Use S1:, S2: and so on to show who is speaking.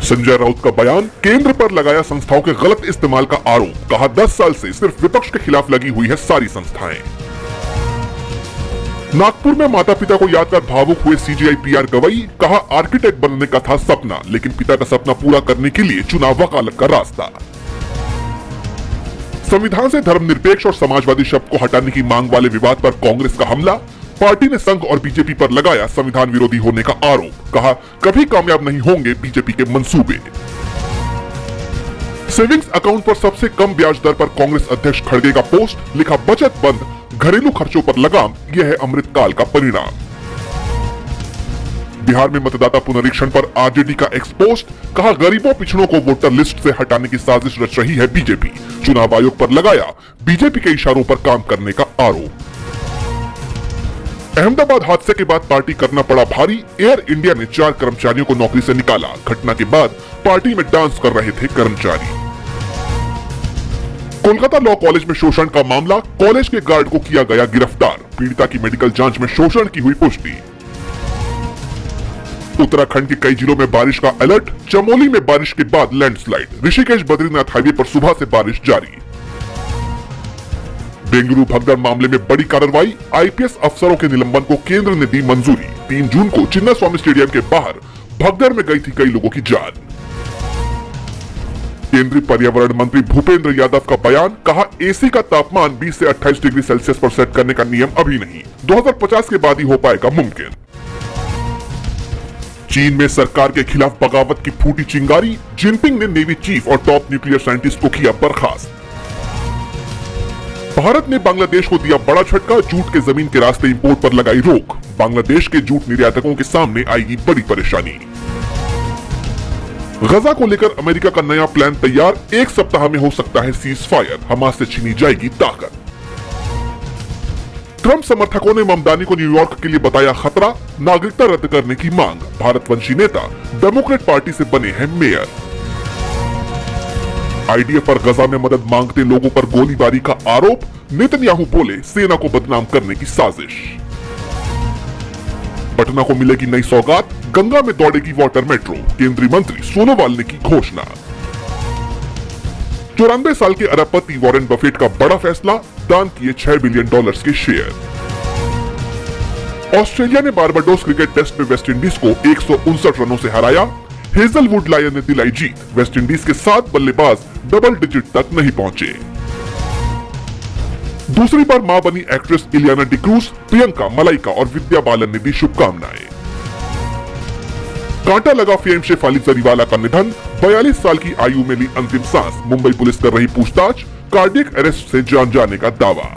S1: संजय राउत का बयान, केंद्र पर लगाया संस्थाओं के गलत इस्तेमाल का आरोप। कहा 10 साल से सिर्फ विपक्ष के खिलाफ लगी हुई है सारी संस्थाएं। नागपुर में माता पिता को याद कर भावुक हुए सीजीआई पीआर गवई। कहा आर्किटेक्ट बनने का था सपना, लेकिन पिता का सपना पूरा करने के लिए चुना वकालत का रास्ता। संविधान से धर्मनिरपेक्ष और समाजवादी शब्द को हटाने की मांग वाले विवाद पर कांग्रेस का हमला। पार्टी ने संघ और बीजेपी पर लगाया संविधान विरोधी होने का आरोप। कहा कभी कामयाब नहीं होंगे बीजेपी के मंसूबे। सेविंग्स अकाउंट पर सबसे कम ब्याज दर पर कांग्रेस अध्यक्ष खड़गे का पोस्ट। लिखा बचत बंद, घरेलू खर्चों पर लगाम, यह है अमृतकाल का परिणाम। बिहार में मतदाता पुनरीक्षण पर आरजेडी का एक्सपोस्ट। कहा गरीबों पिछड़ों को वोटर लिस्ट से हटाने की साजिश रच रही है बीजेपी। चुनाव आयोग पर लगाया बीजेपी के इशारों पर काम करने का आरोप। अहमदाबाद हादसे के बाद पार्टी करना पड़ा भारी। एयर इंडिया ने 4 कर्मचारियों को नौकरी से निकाला। घटना के बाद पार्टी में डांस कर रहे थे कर्मचारी। कोलकाता लॉ कॉलेज में शोषण का मामला। कॉलेज के गार्ड को किया गया गिरफ्तार। पीड़िता की मेडिकल जांच में शोषण की हुई पुष्टि। उत्तराखंड के कई जिलों में बारिश का अलर्ट। चमोली में बारिश के बाद लैंडस्लाइड। ऋषिकेश बद्रीनाथ हाईवे पर सुबह से बारिश जारी। बेंगलुरु भगदड़ मामले में बड़ी कार्रवाई। आईपीएस अफसरों के निलंबन को केंद्र ने दी मंजूरी। 3 जून को चिन्नास्वामी स्टेडियम के बाहर भगदड़ में गई थी कई लोगों की जान। केंद्रीय पर्यावरण मंत्री भूपेंद्र यादव का बयान। कहा एसी का तापमान 20 से 28 डिग्री सेल्सियस पर सेट करने का नियम अभी नहीं, 2050 के बाद ही हो पाएगा मुमकिन। चीन में सरकार के खिलाफ बगावत की फूटी चिंगारी। जिनपिंग ने नेवी चीफ और टॉप न्यूक्लियर साइंटिस्ट को किया बर्खास्त। भारत ने बांग्लादेश को दिया बड़ा झटका। जूट के जमीन के रास्ते इंपोर्ट पर लगाई रोक। बांग्लादेश के जूट निर्यातकों के सामने आएगी बड़ी परेशानी। गजा को लेकर अमेरिका का नया प्लान तैयार। 1 सप्ताह में हो सकता है सीज फायर। हमास से छीनी जाएगी ताकत। ट्रंप समर्थकों ने ममदानी को न्यूयॉर्क के लिए बताया खतरा। नागरिकता रद्द करने की मांग। भारतवंशी नेता डेमोक्रेट पार्टी से बने हैं मेयर। आईडीएफ पर गजा में मदद मांगते लोगों पर गोलीबारी का आरोप। नेतन्याहू बोले सेना को बदनाम करने की साजिश। पटना को मिलेगी नई सौगात। गंगा में दौड़ेगी वाटर मेट्रो। केंद्रीय मंत्री सोनोवाल ने की घोषणा। 94 साल के अरबपति वॉरेन बफेट का बड़ा फैसला। दान किए $6 बिलियन के शेयर। ऑस्ट्रेलिया ने बारबाडोस क्रिकेट टेस्ट में वेस्टइंडीज को 159 रनों से हराया। हेजलवुड लायन ने दिलाई जीत। वेस्टइंडीज के 7 बल्लेबाज डबल डिजिट तक नहीं पहुंचे। दूसरी बार मां बनी एक्ट्रेस इलियाना डिक्रूज। प्रियंका, मलाइका और विद्या बालन ने दी शुभकामनाएं। कांटा लगा फेम शेफ अली जरीवाला का निधन। 42 साल की आयु में ली अंतिम सांस। मुंबई पुलिस कर रही पूछताछ। कार्डियक अरेस्ट से जान जाने का दावा।